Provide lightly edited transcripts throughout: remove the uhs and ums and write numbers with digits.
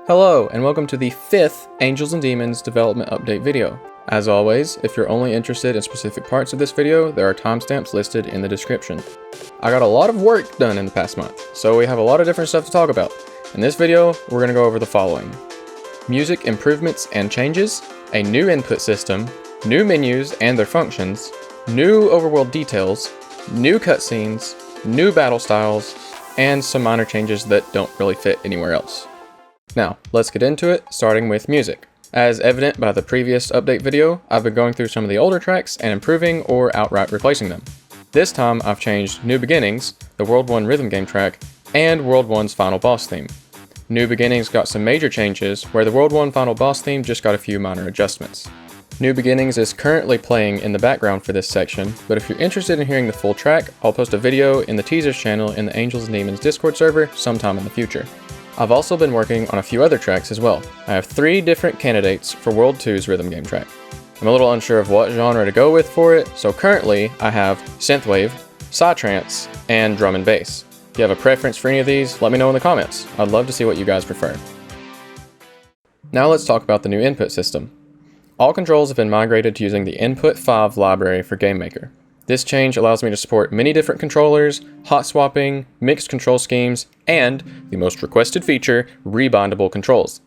Hello, and welcome to the 5th Angels and Demons development update video. As always, if you're only interested in specific parts of this video, there are timestamps listed in the description. I got a lot of work done in the past month, so we have a lot of different stuff to talk about. In this video, we're going to go over the following: music improvements and changes, a new input system, new menus and their functions, new overworld details, new cutscenes, new battle styles, and some minor changes that don't really fit anywhere else. Now, let's get into it, starting with music. As evident by the previous update video, I've been going through some of the older tracks and improving or outright replacing them. This time, I've changed New Beginnings, the World 1 rhythm game track, and World 1's final boss theme. New Beginnings got some major changes, where the World 1 final boss theme just got a few minor adjustments. New Beginnings is currently playing in the background for this section, but if you're interested in hearing the full track, I'll post a video in the teasers channel in the Angels and Demons Discord server sometime in the future. I've also been working on a few other tracks as well. I have 3 different candidates for World 2's rhythm game track. I'm a little unsure of what genre to go with for it, so currently I have synthwave, psytrance, and drum and bass. If you have a preference for any of these, let me know in the comments. I'd love to see what you guys prefer. Now let's talk about the new input system. All controls have been migrated to using the Input 5 library for GameMaker. This change allows me to support many different controllers, hot swapping, mixed control schemes, and, the most requested feature, rebindable controls.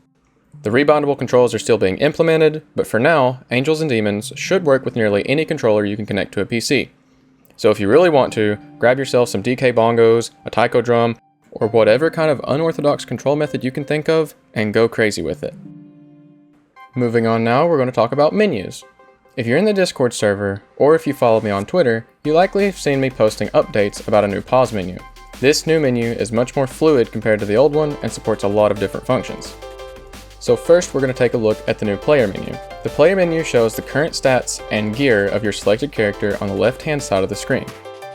The rebindable controls are still being implemented, but for now, Angels and Demons should work with nearly any controller you can connect to a PC. So if you really want to, grab yourself some DK bongos, a taiko drum, or whatever kind of unorthodox control method you can think of, and go crazy with it. Moving on now, we're going to talk about menus. If you're in the Discord server, or if you follow me on Twitter, you likely have seen me posting updates about a new pause menu. This new menu is much more fluid compared to the old one and supports a lot of different functions. So first we're going to take a look at the new player menu. The player menu shows the current stats and gear of your selected character on the left-hand side of the screen.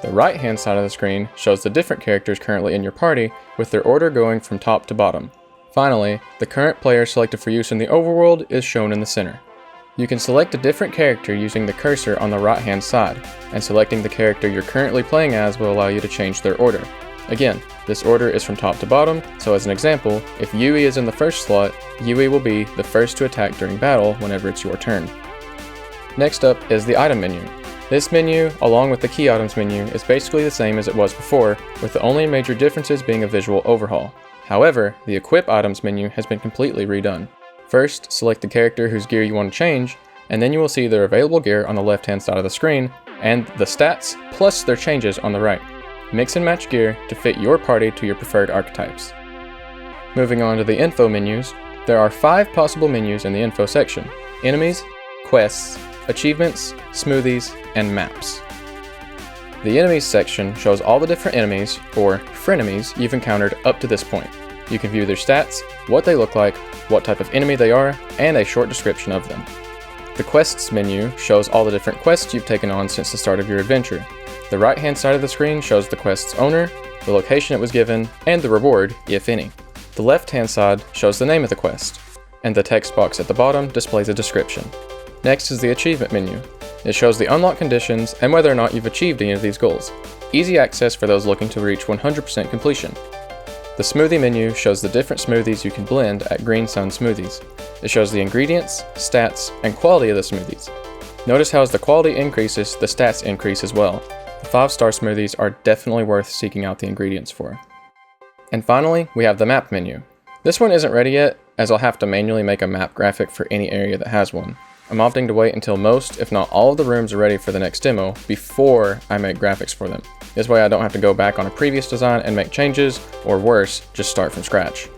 The right-hand side of the screen shows the different characters currently in your party, with their order going from top to bottom. Finally, the current player selected for use in the overworld is shown in the center. You can select a different character using the cursor on the right-hand side, and selecting the character you're currently playing as will allow you to change their order. Again, this order is from top to bottom, so as an example, if Yui is in the first slot, Yui will be the first to attack during battle whenever it's your turn. Next up is the item menu. This menu, along with the key items menu, is basically the same as it was before, with the only major differences being a visual overhaul. However, the equip items menu has been completely redone. First, select the character whose gear you want to change, and then you will see their available gear on the left-hand side of the screen, and the stats plus their changes on the right. Mix and match gear to fit your party to your preferred archetypes. Moving on to the info menus, there are 5 possible menus in the info section: enemies, quests, achievements, smoothies, and maps. The enemies section shows all the different enemies, or frenemies, you've encountered up to this point. You can view their stats, what they look like, what type of enemy they are, and a short description of them. The quests menu shows all the different quests you've taken on since the start of your adventure. The right-hand side of the screen shows the quest's owner, the location it was given, and the reward, if any. The left-hand side shows the name of the quest, and the text box at the bottom displays a description. Next is the achievement menu. It shows the unlock conditions and whether or not you've achieved any of these goals. Easy access for those looking to reach 100% completion. The smoothie menu shows the different smoothies you can blend at Green Sun Smoothies. It shows the ingredients, stats, and quality of the smoothies. Notice how as the quality increases, the stats increase as well. The 5-star smoothies are definitely worth seeking out the ingredients for. And finally, we have the map menu. This one isn't ready yet, as I'll have to manually make a map graphic for any area that has one. I'm opting to wait until most, if not all of the rooms are ready for the next demo before I make graphics for them. This way I don't have to go back on a previous design and make changes, or worse, just start from scratch.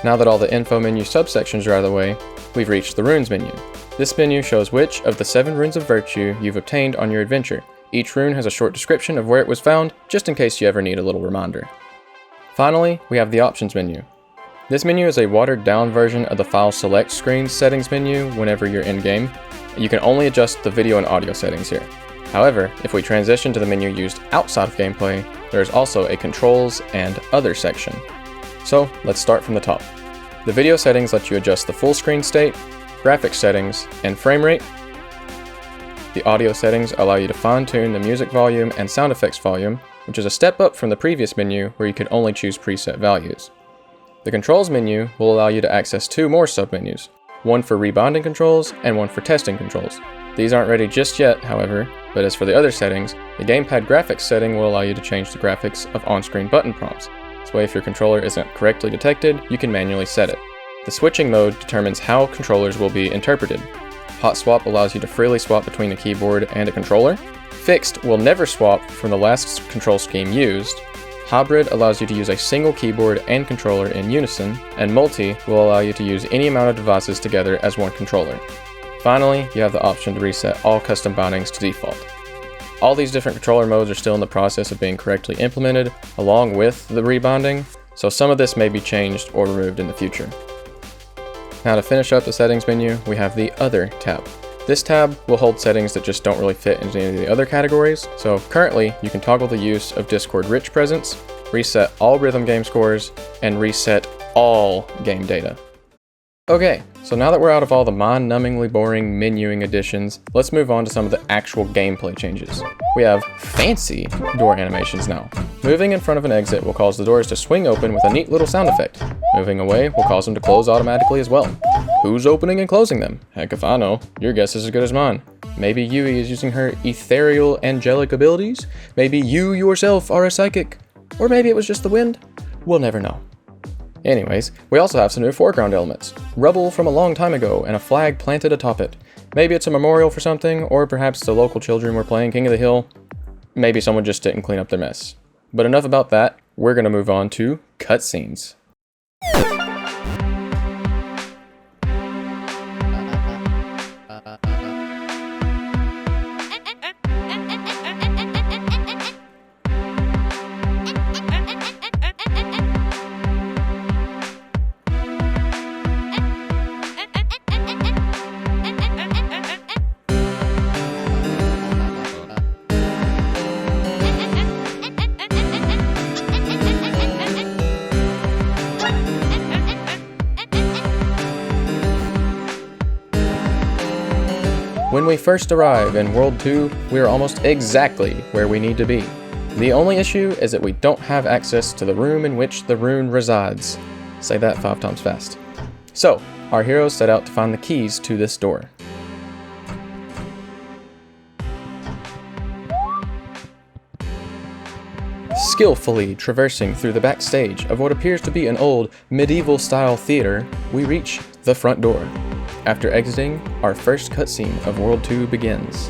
Now that all the info menu subsections are out of the way, we've reached the runes menu. This menu shows which of the 7 runes of virtue you've obtained on your adventure. Each rune has a short description of where it was found, just in case you ever need a little reminder. Finally, we have the options menu. This menu is a watered down version of the file select screen settings menu whenever you're in game. You can only adjust the video and audio settings here. However, if we transition to the menu used outside of gameplay, there is also a controls and other section. So let's start from the top. The video settings let you adjust the full screen state, graphics settings, and frame rate. The audio settings allow you to fine-tune the music volume and sound effects volume, which is a step up from the previous menu where you could only choose preset values. The controls menu will allow you to access 2 more submenus, one for rebonding controls and one for testing controls. These aren't ready just yet, however, but as for the other settings, the gamepad graphics setting will allow you to change the graphics of on-screen button prompts. This way, if your controller isn't correctly detected, you can manually set it. The switching mode determines how controllers will be interpreted. Hot swap allows you to freely swap between a keyboard and a controller. Fixed will never swap from the last control scheme used. Hybrid allows you to use a single keyboard and controller in unison, and Multi will allow you to use any amount of devices together as one controller. Finally, you have the option to reset all custom bindings to default. All these different controller modes are still in the process of being correctly implemented, along with the rebonding, so some of this may be changed or removed in the future. Now to finish up the settings menu, we have the Other tab. This tab will hold settings that just don't really fit into any of the other categories, so currently you can toggle the use of Discord rich presence, reset all rhythm game scores, and reset all game data. Okay, so now that we're out of all the mind-numbingly boring menuing additions, let's move on to some of the actual gameplay changes. We have fancy door animations now. Moving in front of an exit will cause the doors to swing open with a neat little sound effect. Moving away will cause them to close automatically as well. Who's opening and closing them? Heck if I know, your guess is as good as mine. Maybe Yui is using her ethereal angelic abilities? Maybe you yourself are a psychic? Or maybe it was just the wind? We'll never know. Anyways, we also have some new foreground elements. Rubble from a long time ago and a flag planted atop it. Maybe it's a memorial for something, or perhaps the local children were playing King of the Hill. Maybe someone just didn't clean up their mess. But enough about that, we're gonna move on to cutscenes. When we first arrive in World 2, we are almost exactly where we need to be. The only issue is that we don't have access to the room in which the rune resides. Say that 5 times fast. So, our heroes set out to find the keys to this door. Skillfully traversing through the backstage of what appears to be an old medieval-style theater, we reach the front door. After exiting, our first cutscene of World 2 begins.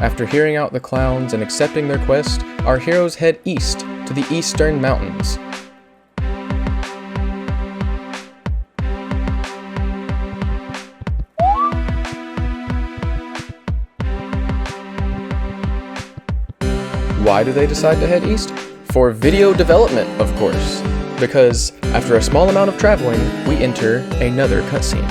After hearing out the clowns and accepting their quest, our heroes head east to the Eastern Mountains. Why do they decide to head east? For video development, of course. Because after a small amount of traveling, we enter another cutscene.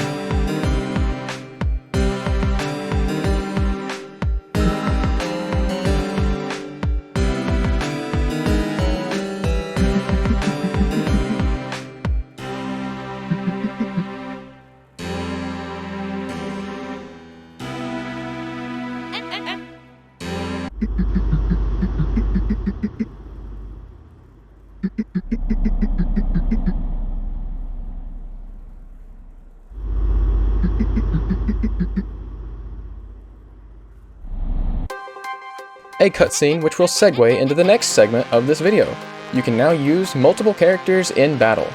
A cutscene which will segue into the next segment of this video. You can now use multiple characters in battle.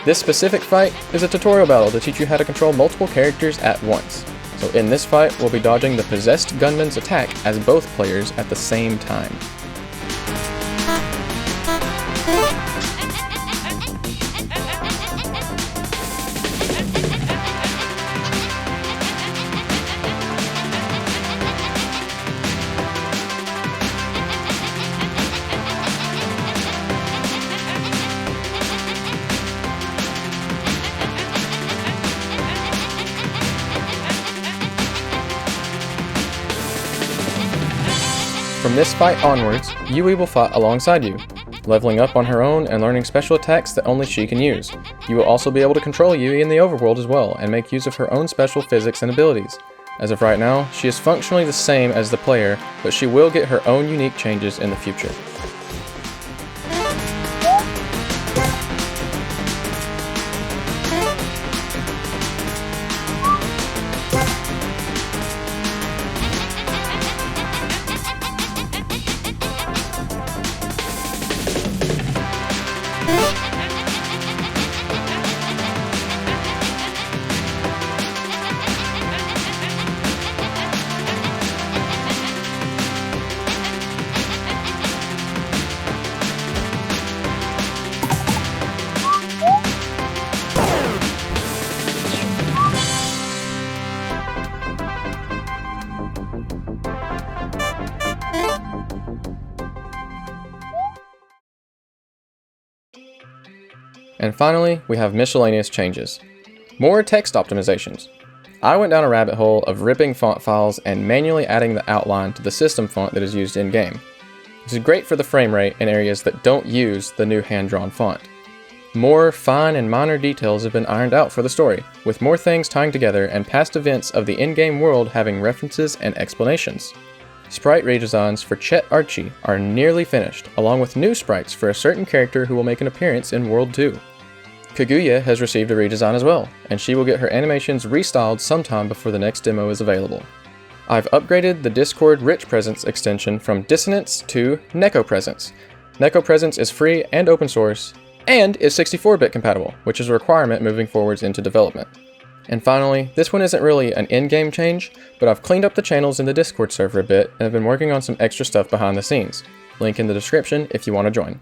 This specific fight is a tutorial battle to teach you how to control multiple characters at once. So in this fight, we'll be dodging the possessed gunman's attack as both players at the same time. From this fight onwards, Yui will fight alongside you, leveling up on her own and learning special attacks that only she can use. You will also be able to control Yui in the overworld as well, and make use of her own special physics and abilities. As of right now, she is functionally the same as the player, but she will get her own unique changes in the future. And finally, we have miscellaneous changes. More text optimizations. I went down a rabbit hole of ripping font files and manually adding the outline to the system font that is used in-game. This is great for the frame rate in areas that don't use the new hand-drawn font. More fine and minor details have been ironed out for the story, with more things tying together and past events of the in-game world having references and explanations. Sprite redesigns for Chet Archie are nearly finished, along with new sprites for a certain character who will make an appearance in World 2. Kaguya has received a redesign as well, and she will get her animations restyled sometime before the next demo is available. I've upgraded the Discord Rich Presence extension from Dissonance to Neko Presence. Neko Presence is free and open source, and is 64-bit compatible, which is a requirement moving forwards into development. And finally, this one isn't really an in-game change, but I've cleaned up the channels in the Discord server a bit and have been working on some extra stuff behind the scenes. Link in the description if you want to join.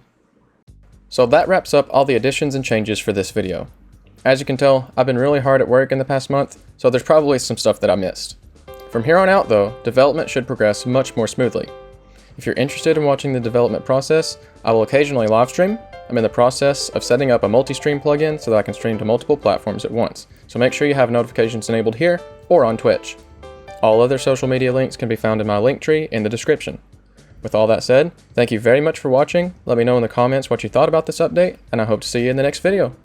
So that wraps up all the additions and changes for this video. As you can tell, I've been really hard at work in the past month, so there's probably some stuff that I missed. From here on out though, development should progress much more smoothly. If you're interested in watching the development process, I will occasionally live stream. I'm in the process of setting up a multi-stream plugin so that I can stream to multiple platforms at once, so make sure you have notifications enabled here or on Twitch. All other social media links can be found in my link tree in the description. With all that said, thank you very much for watching. Let me know in the comments what you thought about this update, and I hope to see you in the next video.